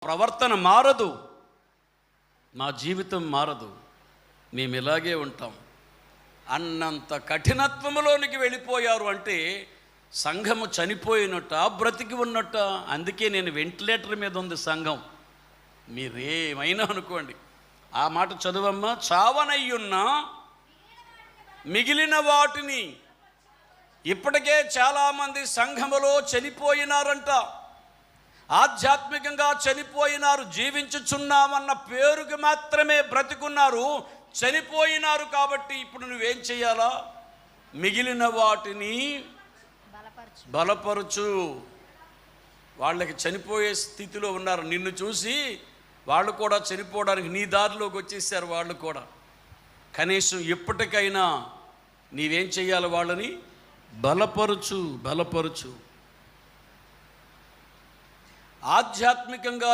ప్రవర్తన మారదు, మా జీవితం మారదు, మేము ఇలాగే ఉంటాం అన్నంత కఠినత్వములోనికి వెళ్ళిపోయారు. అంటే సంఘము చనిపోయినట్ట, బ్రతికి ఉన్నట్ట. అందుకే నేను వెంటిలేటర్ మీద ఉంది సంఘం. మీరేమైనా అనుకోండి, ఆ మాట చదువమ్మా. చావనయ్యున్న మిగిలిన వాటిని, ఇప్పటికే చాలామంది సంఘములో చనిపోయినారంట, ఆధ్యాత్మికంగా చనిపోయినారు. జీవించుచున్నామన్న పేరుకి మాత్రమే బ్రతికున్నారు, చనిపోయినారు. కాబట్టి ఇప్పుడు నువ్వేం చేయాలా? మిగిలిన వాటిని బలపరచు. వాళ్ళకి చనిపోయే స్థితిలో ఉన్నారు. నిన్ను చూసి వాళ్ళు కూడా చనిపోవడానికి నీ దారిలోకి వచ్చేసారు. వాళ్ళు కూడా కనీసం ఎప్పటికైనా నీవేం చేయాలి? వాళ్ళని బలపరచు. ఆధ్యాత్మికంగా